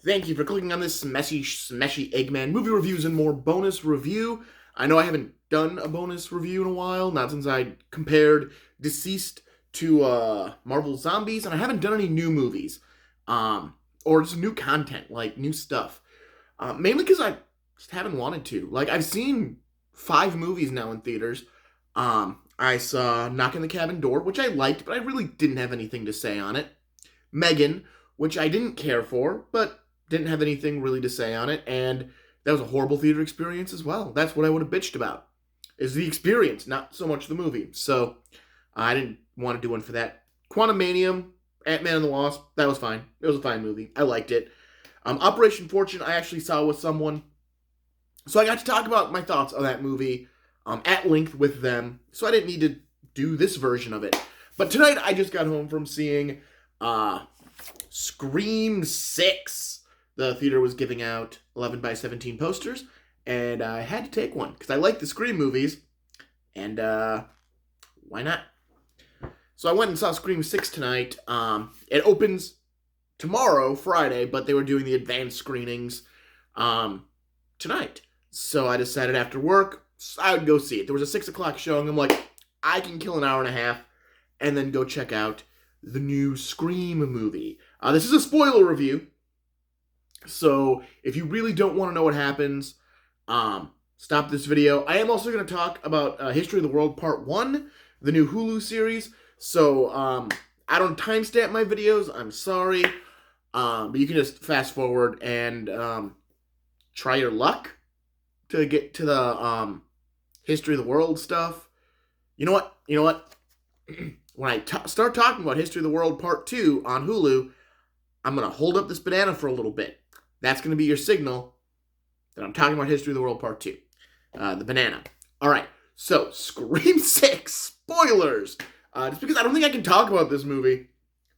Thank you for clicking on this Smashy Smashy Eggman movie reviews and more bonus review. I know I haven't done a bonus review in a while, not since I compared Deceased to Marvel Zombies, and I haven't done any new movies, or just new content, like new stuff. Mainly because I just haven't wanted to. Like I've seen 5 movies now in theaters. I saw Knock on the Cabin Door, which I liked, but I really didn't have anything to say on it. Megan, which I didn't care for, but didn't have anything really to say on it, and that was a horrible theater experience as well. That's what I would have bitched about, is the experience, not so much the movie. So I didn't want to do one for that. Quantumanium, Ant-Man and the Wasp, that was fine. It was a fine movie. I liked it. Operation Fortune, I actually saw with someone, so I got to talk about my thoughts on that movie at length with them. So I didn't need to do this version of it. But tonight I just got home from seeing uh, Scream 6. The theater was giving out 11 by 17 posters, and I had to take one because I like the Scream movies, and why not? So I went and saw Scream 6 tonight. It opens tomorrow, Friday, but they were doing the advanced screenings tonight. So I decided after work, I would go see it. There was a 6 o'clock showing. I'm like, I can kill an hour and a half and then go check out the new Scream movie. This is a spoiler review, so if you really don't want to know what happens, stop this video. I am also going to talk about History of the World Part 1, the new Hulu series. So I don't timestamp my videos. I'm sorry. But you can just fast forward and try your luck to get to the History of the World stuff. You know what? When I start talking about History of the World Part 2 on Hulu, I'm going to hold up this banana for a little bit. That's going to be your signal that I'm talking about History of the World Part 2. The banana. All right, so Scream 6, spoilers. Just because I don't think I can talk about this movie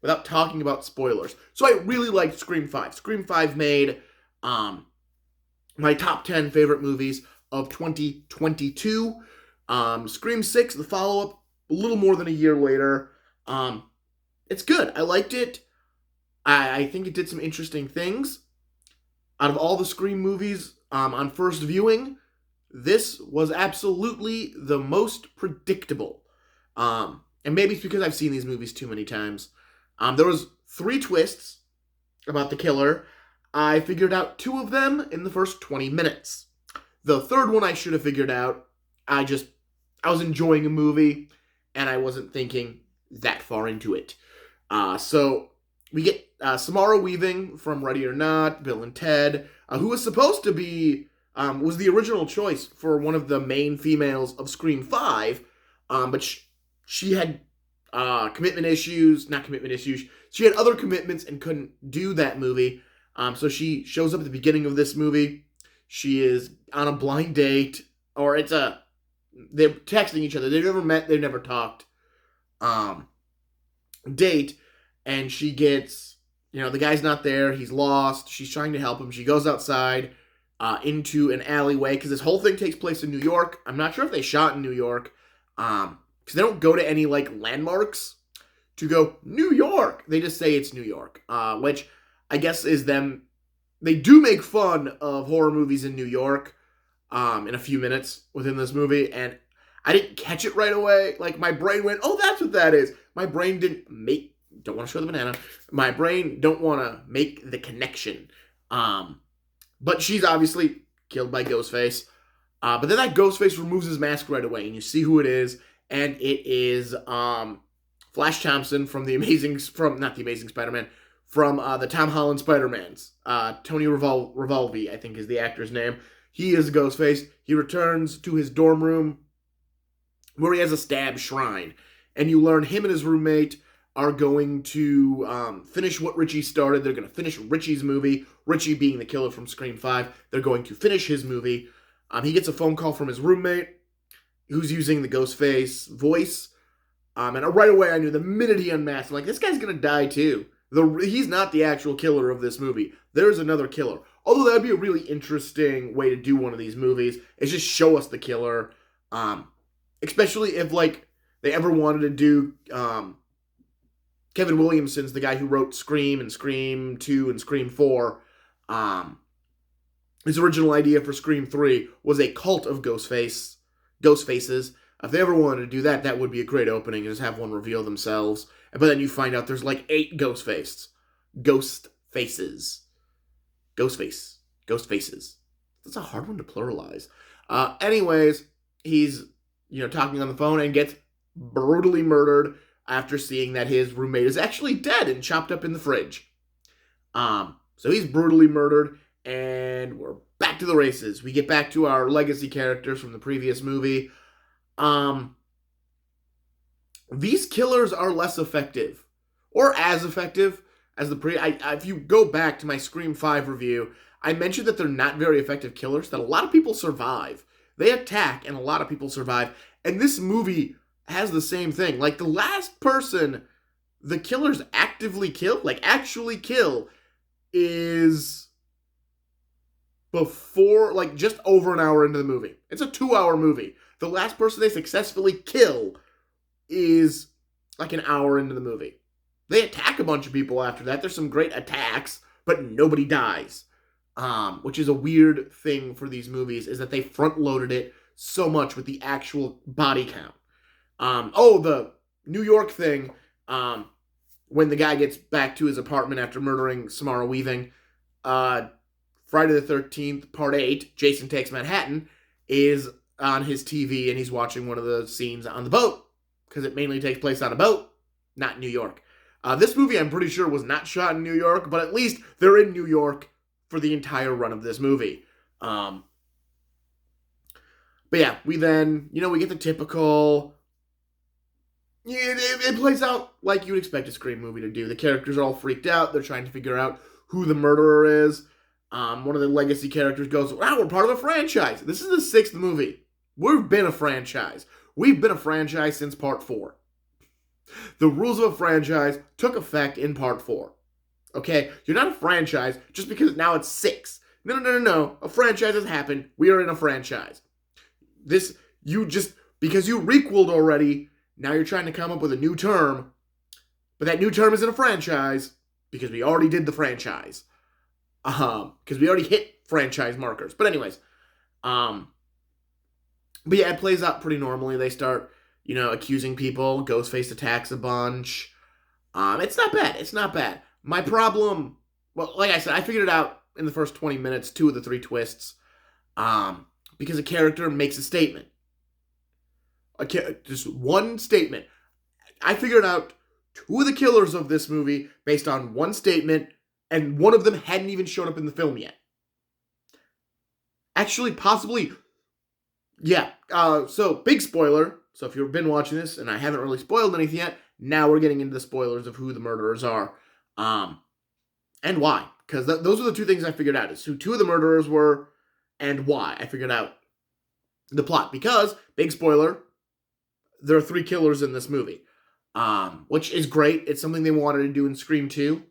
without talking about spoilers. So I really liked Scream 5. Scream 5 made my top 10 favorite movies of 2022. Scream 6, the follow-up, a little more than a year later. It's good. I liked it. I think it did some interesting things. Out of all the Scream movies on first viewing, this was absolutely the most predictable. And maybe it's because I've seen these movies too many times. There was 3 twists about the killer. I figured out 2 of them in the first 20 minutes. The third one I should have figured out. I was enjoying a movie, and I wasn't thinking that far into it. So we get Samara Weaving from Ready or Not, Bill and Ted, who was supposed to be, was the original choice for one of the main females of Scream 5, but she had commitment issues, not commitment issues, she had other commitments and couldn't do that movie. So she shows up at the beginning of this movie. She is on a blind date, or they're texting each other. They've never met, they've never talked. Date, and she gets, the guy's not there, he's lost, she's trying to help him. She goes outside into an alleyway, because this whole thing takes place in New York. I'm not sure if they shot in New York, because they don't go to any, landmarks to go, New York! They just say it's New York, which I guess is them. They do make fun of horror movies in New York in a few minutes within this movie, and I didn't catch it right away. My brain went, oh, that's what that is. My brain don't want to show the banana. My brain don't want to make the connection. But she's obviously killed by Ghostface. But then that Ghostface removes his mask right away, and you see who it is, and it is Flash Thompson from not the Amazing Spider-Man, from the Tom Holland Spider-Mans. Tony Revolvi, I think is the actor's name. He is Ghostface. He returns to his dorm room where he has a stab shrine. And you learn him and his roommate are going to finish what Richie started. They're going to finish Richie's movie. Richie being the killer from Scream 5. They're going to finish his movie. He gets a phone call from his roommate, who's using the Ghostface voice. And right away I knew the minute he unmasked, I'm like, this guy's going to die too. He's not the actual killer of this movie. There's another killer. Although that would be a really interesting way to do one of these movies, is just show us the killer. Especially if, they ever wanted to do Kevin Williamson's the guy who wrote Scream and Scream 2 and Scream 4. Um, his original idea for Scream 3 was a cult of ghost faces. If they ever wanted to do that, that would be a great opening, and just have one reveal themselves. But then you find out there's like 8 ghost faces. Ghost faces. Ghost face. Ghost faces. That's a hard one to pluralize. Anyways, he's talking on the phone and gets brutally murdered after seeing that his roommate is actually dead and chopped up in the fridge. So he's brutally murdered, and we're back to the races. We get back to our legacy characters from the previous movie. These killers are less effective, or as effective as if you go back to my Scream 5 review, I mentioned that they're not very effective killers, that a lot of people survive. They attack, and a lot of people survive. And this movie has the same thing. Like, the last person the killers actively kill, like actually kill, is before, like, just over an hour into the movie. It's a 2-hour movie. The last person they successfully kill is like an hour into the movie. They attack a bunch of people after that. There's some great attacks, but nobody dies. Which is a weird thing for these movies, is that they front-loaded it so much with the actual body count. The New York thing, when the guy gets back to his apartment after murdering Samara Weaving, Friday the 13th, Part 8, Jason Takes Manhattan, is on his TV, and he's watching one of the scenes on the boat, because it mainly takes place on a boat, not New York. This movie, I'm pretty sure, was not shot in New York, but at least they're in New York for the entire run of this movie. But yeah, we then, we get the typical... It plays out like you'd expect a Scream movie to do. The characters are all freaked out. They're trying to figure out who the murderer is. One of the legacy characters goes, wow, we're part of a franchise. This is the 6th movie. We've been a franchise. We've been a franchise since Part 4. The rules of a franchise took effect in Part 4. Okay? You're not a franchise just because now it's 6. No. A franchise has happened. We are in a franchise. Because you requeled already, now you're trying to come up with a new term, but that new term isn't a franchise because we already did the franchise. Because we already hit franchise markers. But anyways, but yeah, it plays out pretty normally. They start, accusing people. Ghostface attacks a bunch. It's not bad. My problem, well, like I said, I figured it out in the first 20 minutes, 2 of the 3 twists, because a character makes a statement. Just one statement. I figured out 2 of the killers of this movie based on one statement, and one of them hadn't even shown up in the film yet. Actually, possibly, yeah. So, big spoiler. So if you've been watching this and I haven't really spoiled anything yet, now we're getting into the spoilers of who the murderers are. And why. Because those are the 2 things I figured out, is who 2 of the murderers were and why. I figured out the plot. Because, big spoiler, there are 3 killers in this movie. Which is great. It's something they wanted to do in Scream 2.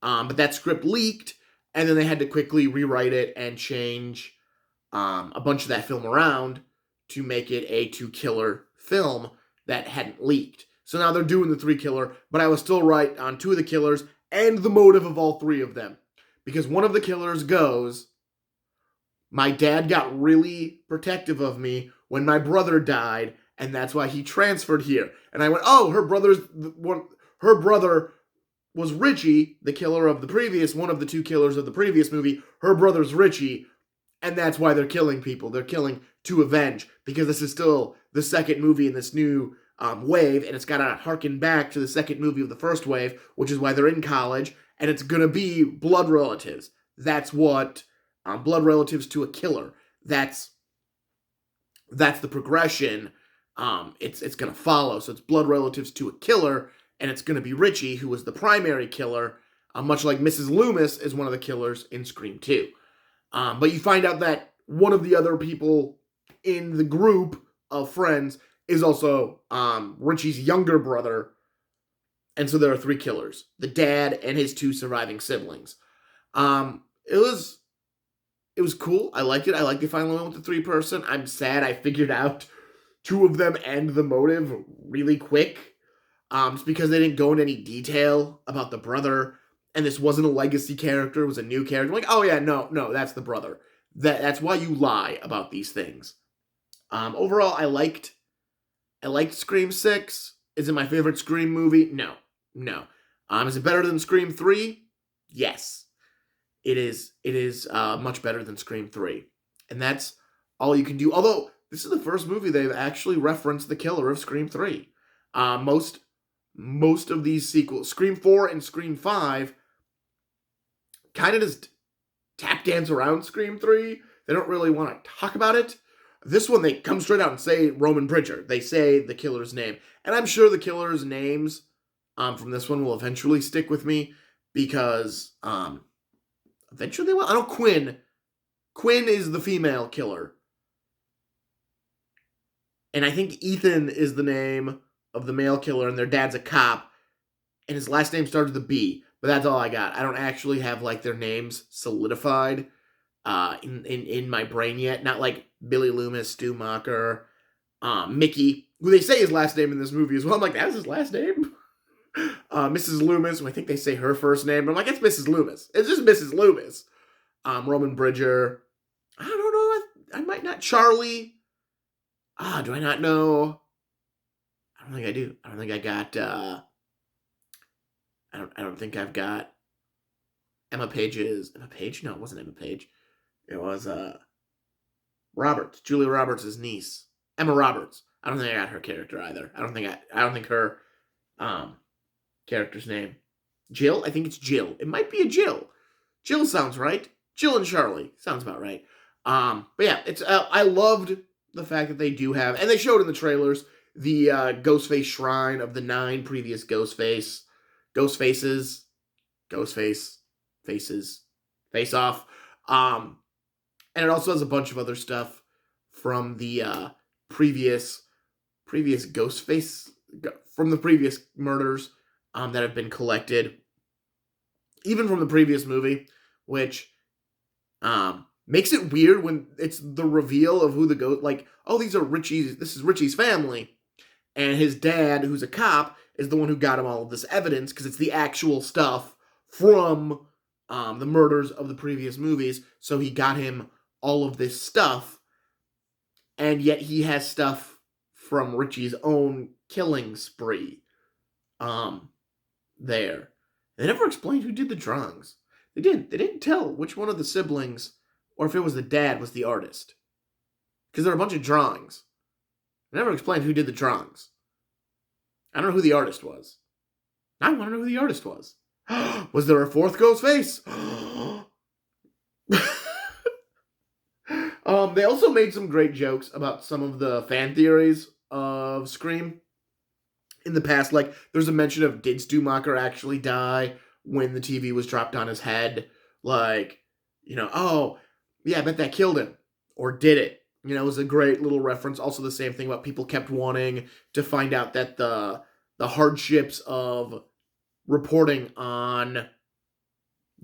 But that script leaked, and then they had to quickly rewrite it and change a bunch of that film around to make it a 2-killer film that hadn't leaked. So now they're doing the 3-killer, but I was still right on 2 of the killers and the motive of all 3 of them. Because one of the killers goes, my dad got really protective of me when my brother died, and that's why he transferred here. And I went, oh, her brother was Richie, the killer of the previous, one of the 2 killers of the previous movie. Her brother's Richie, and that's why they're killing people. They're killing to avenge, because this is still the 2nd movie in this new wave, and it's got to harken back to the 2nd movie of the 1st wave, which is why they're in college, and it's going to be blood relatives. That's what blood relatives to a killer. That's the progression it's going to follow. So it's blood relatives to a killer, and it's going to be Richie, who was the primary killer, much like Mrs. Loomis is one of the killers in Scream 2. But you find out that one of the other people in the group of friends is also Richie's younger brother, and so there are 3 killers. The dad and his 2 surviving siblings. It was cool. I liked it. I liked they finally went with the 3-person. I'm sad I figured out 2 of them and the motive really quick. Just because they didn't go into any detail about the brother. and this wasn't a legacy character, it was a new character. I'm like, oh yeah, no, that's the brother. That's why you lie about these things. Overall, I liked Scream 6. Is it my favorite Scream movie? No. No. Is it better than Scream 3? Yes. It is much better than Scream 3. And that's all you can do. Although, this is the first movie they've actually referenced the killer of Scream 3. Most of these sequels, Scream 4 and Scream 5, kind of just tap dance around Scream 3. They don't really want to talk about it. This one, they come straight out and say Roman Pritchard. They say the killer's name. And I'm sure the killer's names from this one will eventually stick with me because eventually they will. I know Quinn. Quinn is the female killer. And I think Ethan is the name of the male killer, and their dad's a cop, and his last name starts with a B. But that's all I got. I don't actually have like their names solidified in my brain yet. Not like Billy Loomis, Stu Macher, Mickey, who they say his last name in this movie as well. I'm like, that's his last name? Mrs. Loomis, who I think they say her first name. But I'm like, it's Mrs. Loomis. It's just Mrs. Loomis. Roman Bridger. I don't know. I might not. Charlie. Do I not know? I don't think I do. I don't think I got, I don't think I've got Emma Page? No, it wasn't Emma Page. It was, Roberts. Julia Roberts' niece. Emma Roberts. I don't think I got her character either. I don't think her, character's name. Jill? I think it's Jill. It might be a Jill. Jill sounds right. Jill and Charlie. Sounds about right. But yeah, it's, I loved the fact that they do have, and they showed in the trailers, the Ghostface shrine of the 9 previous Ghostfaces, Face Off. And it also has a bunch of other stuff from the previous Ghostface, from the previous murders that have been collected, even from the previous movie, which makes it weird when it's the reveal of who the ghost, like, oh, this is Richie's family. And his dad, who's a cop, is the one who got him all of this evidence, because it's the actual stuff from the murders of the previous movies. So he got him all of this stuff, and yet he has stuff from Richie's own killing spree. There. They never explained who did the drawings. They didn't tell which one of the siblings, or if it was the dad, was the artist. Because there are a bunch of drawings. They never explained who did the drawings. I don't know who the artist was. I want to know who the artist was. Was there a 4th ghost face? They also made some great jokes about some of the fan theories of Scream in the past. Like, there's a mention of, did Stu Macher actually die when the TV was dropped on his head? Like, oh, yeah, I bet that killed him. Or did it? It was a great little reference. Also the same thing about people kept wanting to find out that the hardships of reporting on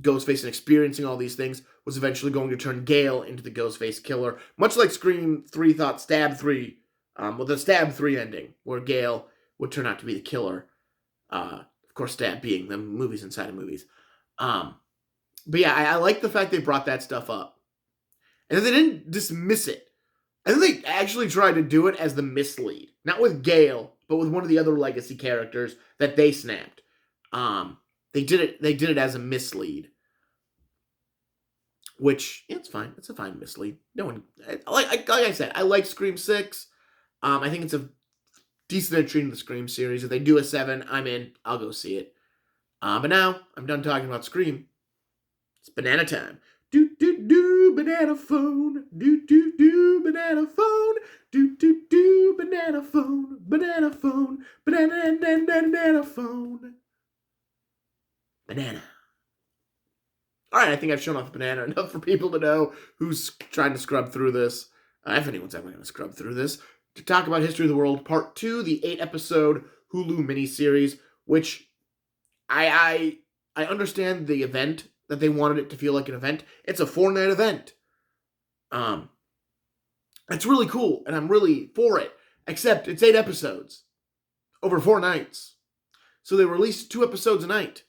Ghostface and experiencing all these things was eventually going to turn Gale into the Ghostface killer. Much like Scream 3 thought Stab 3, with the Stab 3 ending, where Gale would turn out to be the killer. Of course, Stab being the movies inside of movies. But yeah, I like the fact they brought that stuff up. And then they didn't dismiss it. I think they actually tried to do it as the mislead. Not with Gale, but with one of the other legacy characters that they snapped. They did it as a mislead. Which, yeah, it's fine. It's a fine mislead. No one, like I said, I like Scream 6. I think it's a decent entry in the Scream series. If they do a 7, I'm in. I'll go see it. But now, I'm done talking about Scream. It's banana time. Do do do banana phone. Do do do banana phone. Do do do banana phone. Banana phone. Banana phone. Banana. Alright, I think I've shown off the banana enough for people to know who's trying to scrub through this. If anyone's ever going to scrub through this. To talk about History of the World Part 2, the 8-episode Hulu miniseries, which I understand the event, that they wanted it to feel like an event. It's a 4-night event. It's really cool, and I'm really for it. Except it's 8 episodes over 4 nights. So they released 2 episodes a night.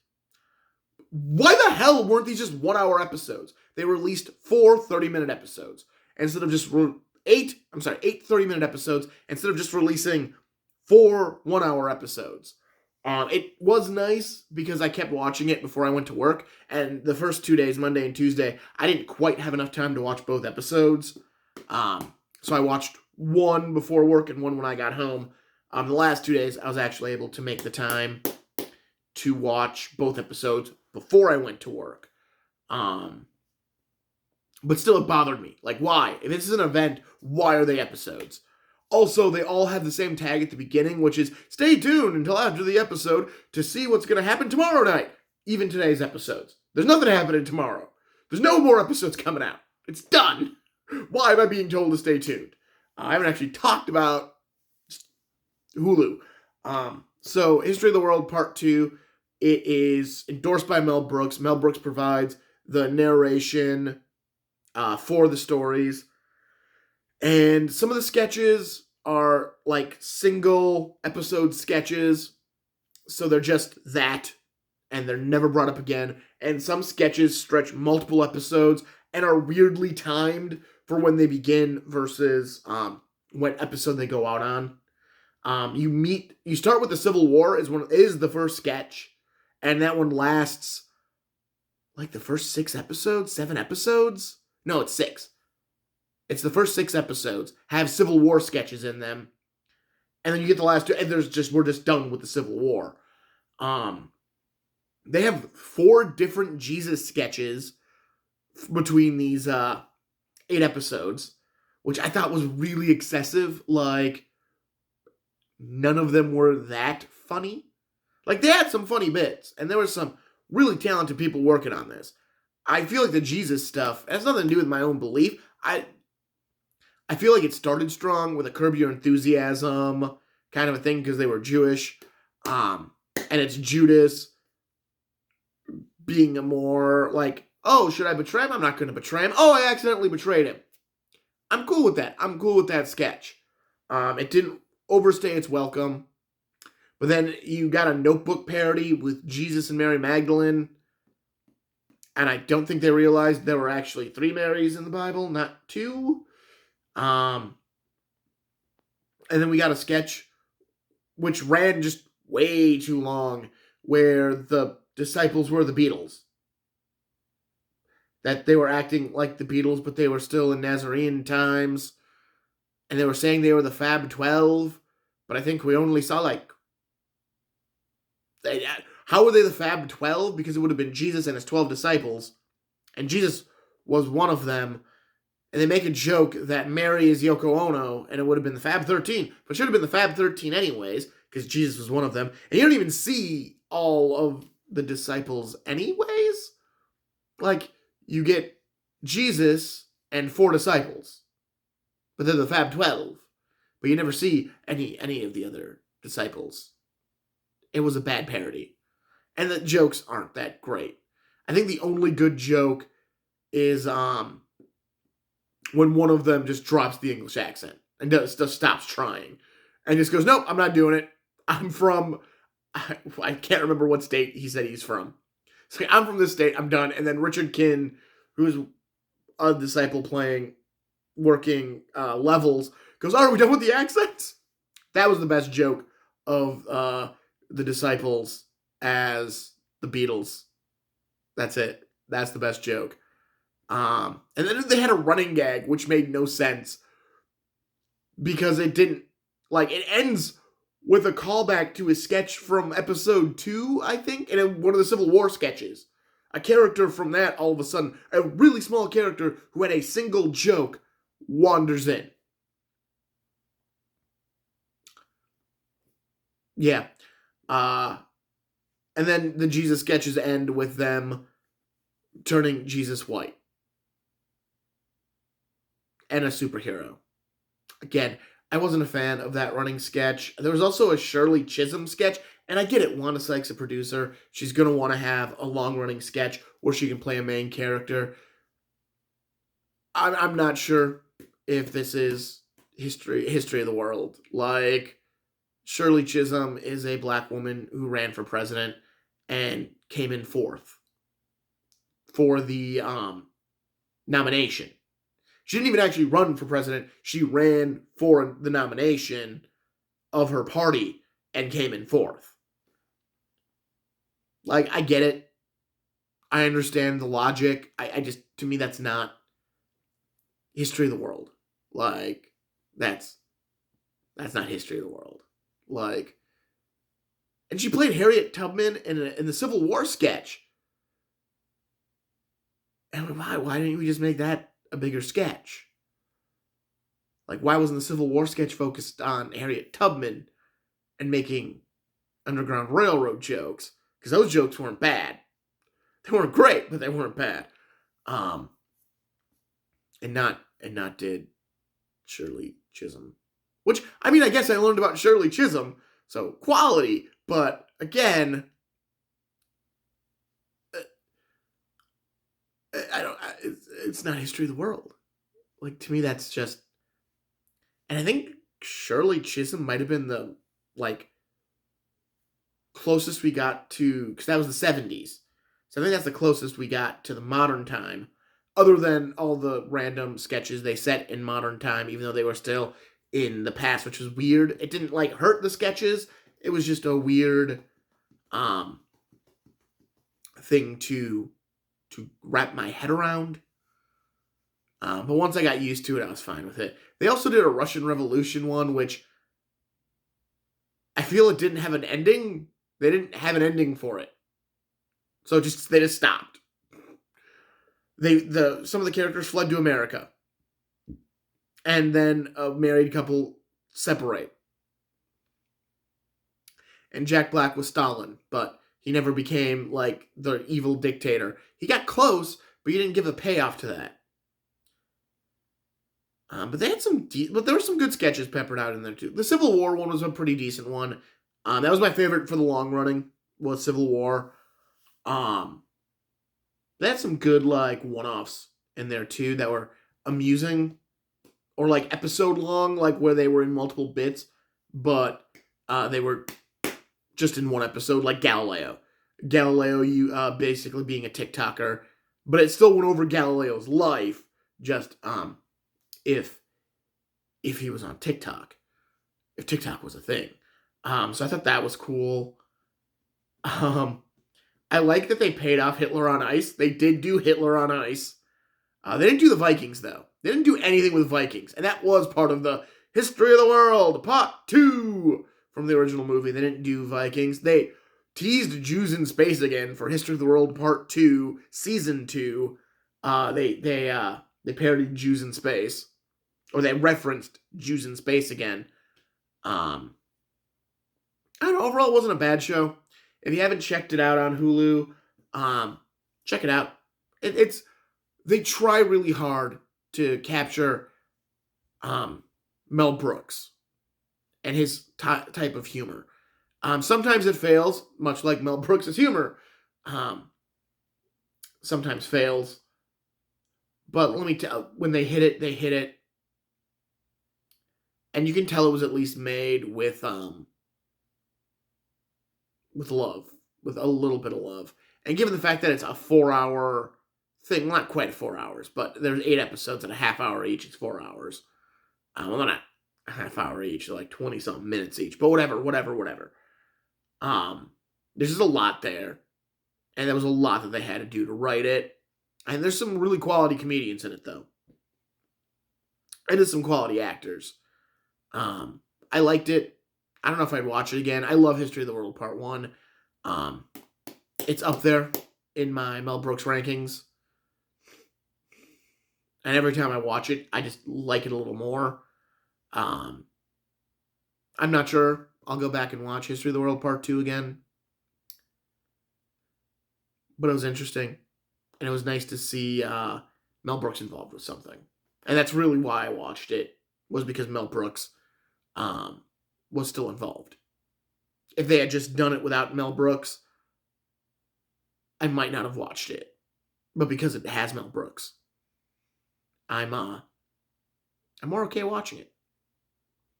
Why the hell weren't these just 1-hour episodes? They released 4 30-minute episodes instead of just eight 30-minute episodes instead of just releasing 4 1-hour episodes. It was nice because I kept watching it before I went to work, and the first 2 days, Monday and Tuesday, I didn't quite have enough time to watch both episodes. So I watched one before work and one when I got home. The last 2 days, I was actually able to make the time to watch both episodes before I went to work. But still, it bothered me. Like, why? If this is an event, why are they episodes? Also, they all have the same tag at the beginning, which is, stay tuned until after the episode to see what's going to happen tomorrow night. Even today's episodes. There's nothing happening tomorrow. There's no more episodes coming out. It's done. Why am I being told to stay tuned? I haven't actually talked about Hulu. So, History of the World Part 2, it is endorsed by Mel Brooks. Mel Brooks provides the narration for the stories. And some of the sketches are like single episode sketches. So they're just that, and they're never brought up again. And some sketches stretch multiple episodes and are weirdly timed for when they begin versus what episode they go out on. You start with the Civil War is the first sketch, and that one lasts like the first 6 episodes, 7 episodes. No, it's 6. It's the first 6 episodes have Civil War sketches in them, and then you get the last 2, and we're just done with the Civil War. They have 4 different Jesus sketches between these 8 episodes, which I thought was really excessive. Like, none of them were that funny. Like, they had some funny bits, and there were some really talented people working on this. I feel like the Jesus stuff has nothing to do with my own belief. I feel like it started strong with a Curb Your Enthusiasm kind of a thing because they were Jewish. And it's Judas being a more like, oh, should I betray him? I'm not going to betray him. Oh, I accidentally betrayed him. I'm cool with that. I'm cool with that sketch. It didn't overstay its welcome. But then you got a Notebook parody with Jesus and Mary Magdalene. And I don't think they realized there were actually 3 Marys in the Bible, not 2. And then we got a sketch which ran just way too long where the disciples were the Beatles. That they were acting like the Beatles, but they were still in Nazarene times. And they were saying they were the Fab 12. But I think we only saw how were they the Fab 12? Because it would have been Jesus and his 12 disciples. And Jesus was one of them. And they make a joke that Mary is Yoko Ono, and it would have been the Fab 13. But it should have been the Fab 13 anyways, because Jesus was one of them. And you don't even see all of the disciples anyways. Like, you get Jesus and 4 disciples. But they're the Fab 12. But you never see any of the other disciples. It was a bad parody. And the jokes aren't that great. I think the only good joke is when one of them just drops the English accent and just stops trying. And just goes, nope, I'm not doing it. I'm from, I can't remember what state he said he's from. So I'm from this state, I'm done. And then Richard Kinn, who's a disciple working levels, goes, are we done with the accents? That was the best joke of the disciples as the Beatles. That's it. That's the best joke. And then they had a running gag, which made no sense. Because it didn't, it ends with a callback to a sketch from episode 2, I think, and one of the Civil War sketches. A character from that, all of a sudden, a really small character who had a single joke, wanders in. Yeah. And then the Jesus sketches end with them turning Jesus white. And a superhero. Again, I wasn't a fan of that running sketch. There was also a Shirley Chisholm sketch, and I get it. Wanda Sykes, a producer, she's going to want to have a long-running sketch where she can play a main character. I'm not sure if this is history of the world. Shirley Chisholm is a black woman who ran for president and came in 4th. for the nomination. She didn't even actually run for president. She ran for the nomination of her party and came in fourth. Like, I get it. I understand the logic. I just, to me, that's not history of the world. Like, that's not history of the world. Like, and she played Harriet Tubman in the Civil War sketch. And why didn't we just make that a bigger sketch? Like, why wasn't the Civil War sketch focused on Harriet Tubman and making Underground Railroad jokes? Because those jokes weren't bad. They weren't great, but they weren't bad. And not did Shirley Chisholm. Which, I mean, I guess I learned about Shirley Chisholm, so quality, but again, it's not history of the world. Like, to me, that's just, and I think Shirley Chisholm might have been the, like, closest we got to, because that was the 70s. So I think that's the closest we got to the modern time, other than all the random sketches they set in modern time, even though they were still in the past, which was weird. It didn't, like, hurt the sketches. It was just a weird thing to wrap my head around. But once I got used to it, I was fine with it. They also did a Russian Revolution one, which I feel it didn't have an ending. They didn't have an ending for it. So they just stopped. Some of the characters fled to America. And then a married couple separate. And Jack Black was Stalin, but he never became, like, the evil dictator. He got close, but he didn't give a payoff to that. But they had but there were some good sketches peppered out in there too. The Civil War one was a pretty decent one. That was my favorite for the long running, was Civil War. They had some good, like, one-offs in there too that were amusing, or like episode long, like where they were in multiple bits, but they were just in one episode, like Galileo. Galileo, basically being a TikToker, but it still went over Galileo's life, just if he was on TikTok, if TikTok was a thing. So I thought that was cool. I like that they paid off Hitler on Ice. They did do Hitler on Ice. They didn't do the Vikings, though. They didn't do anything with Vikings. And that was part of the History of the World, Part 2 from the original movie. They didn't do Vikings. They teased Jews in Space again for History of the World, Part 2, Season 2. They parodied Jews in Space. Or they referenced Jews in Space again. I don't know, overall it wasn't a bad show. If you haven't checked it out on Hulu, check it out. They try really hard to capture Mel Brooks and his type of humor. Sometimes it fails, much like Mel Brooks' humor. Sometimes fails. But let me tell, when they hit it, they hit it. And you can tell it was at least made with love, with a little bit of love. And given the fact that it's a 4-hour thing, not quite 4 hours, but there's 8 episodes and a half hour each, it's 4 hours. Well, not a half hour each, like 20-something minutes each, but whatever. There's just a lot there. And there was a lot that they had to do to write it. And there's some really quality comedians in it, though. And there's some quality actors. I liked it. I don't know if I'd watch it again. I love History of the World Part 1. It's up there in my Mel Brooks rankings. And every time I watch it, I just like it a little more. I'm not sure I'll go back and watch History of the World Part 2 again. But it was interesting. And it was nice to see Mel Brooks involved with something. And that's really why I watched it, was because Mel Brooks was still involved. If they had just done it without Mel Brooks, I might not have watched it. But because it has Mel Brooks, I'm more okay watching it.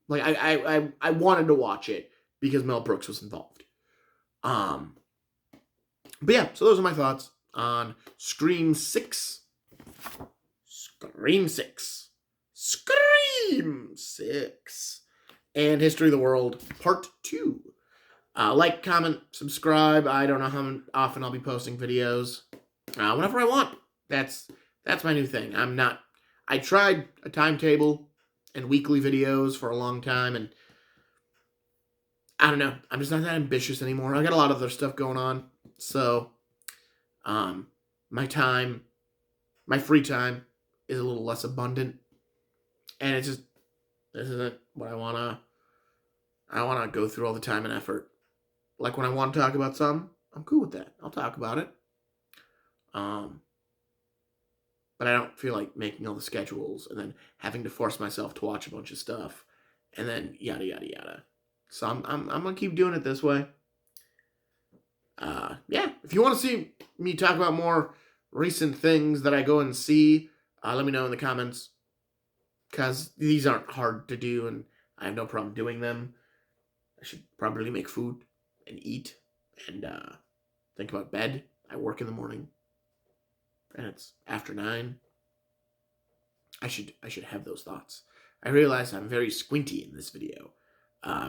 Like, I wanted to watch it because Mel Brooks was involved. But yeah, so those are my thoughts. on Scream 6. Scream 6. Scream 6. And History of the World Part 2. Like, comment, subscribe. I don't know how often I'll be posting videos. Whenever I want. That's my new thing. I tried a timetable and weekly videos for a long time, and I don't know. I'm just not that ambitious anymore. I got a lot of other stuff going on. So, my free time is a little less abundant. And this isn't what I want to go through all the time and effort. Like, when I want to talk about something, I'm cool with that. I'll talk about it. But I don't feel like making all the schedules and then having to force myself to watch a bunch of stuff and then yada, yada, yada. So I'm going to keep doing it this way. Yeah, if you want to see me talk about more recent things that I go and see, let me know in the comments. Because these aren't hard to do, and I have no problem doing them. I should probably make food and eat and think about bed. I work in the morning, and it's after 9. I should have those thoughts. I realize I'm very squinty in this video.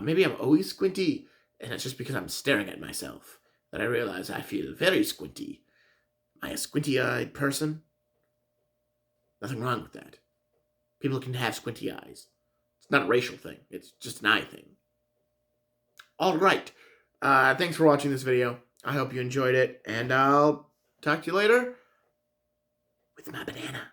Maybe I'm always squinty, and it's just because I'm staring at myself that I realize I feel very squinty. Am I a squinty-eyed person? Nothing wrong with that. People can have squinty eyes. It's not a racial thing. It's just an eye thing. All right. Thanks for watching this video. I hope you enjoyed it, and I'll talk to you later with my banana.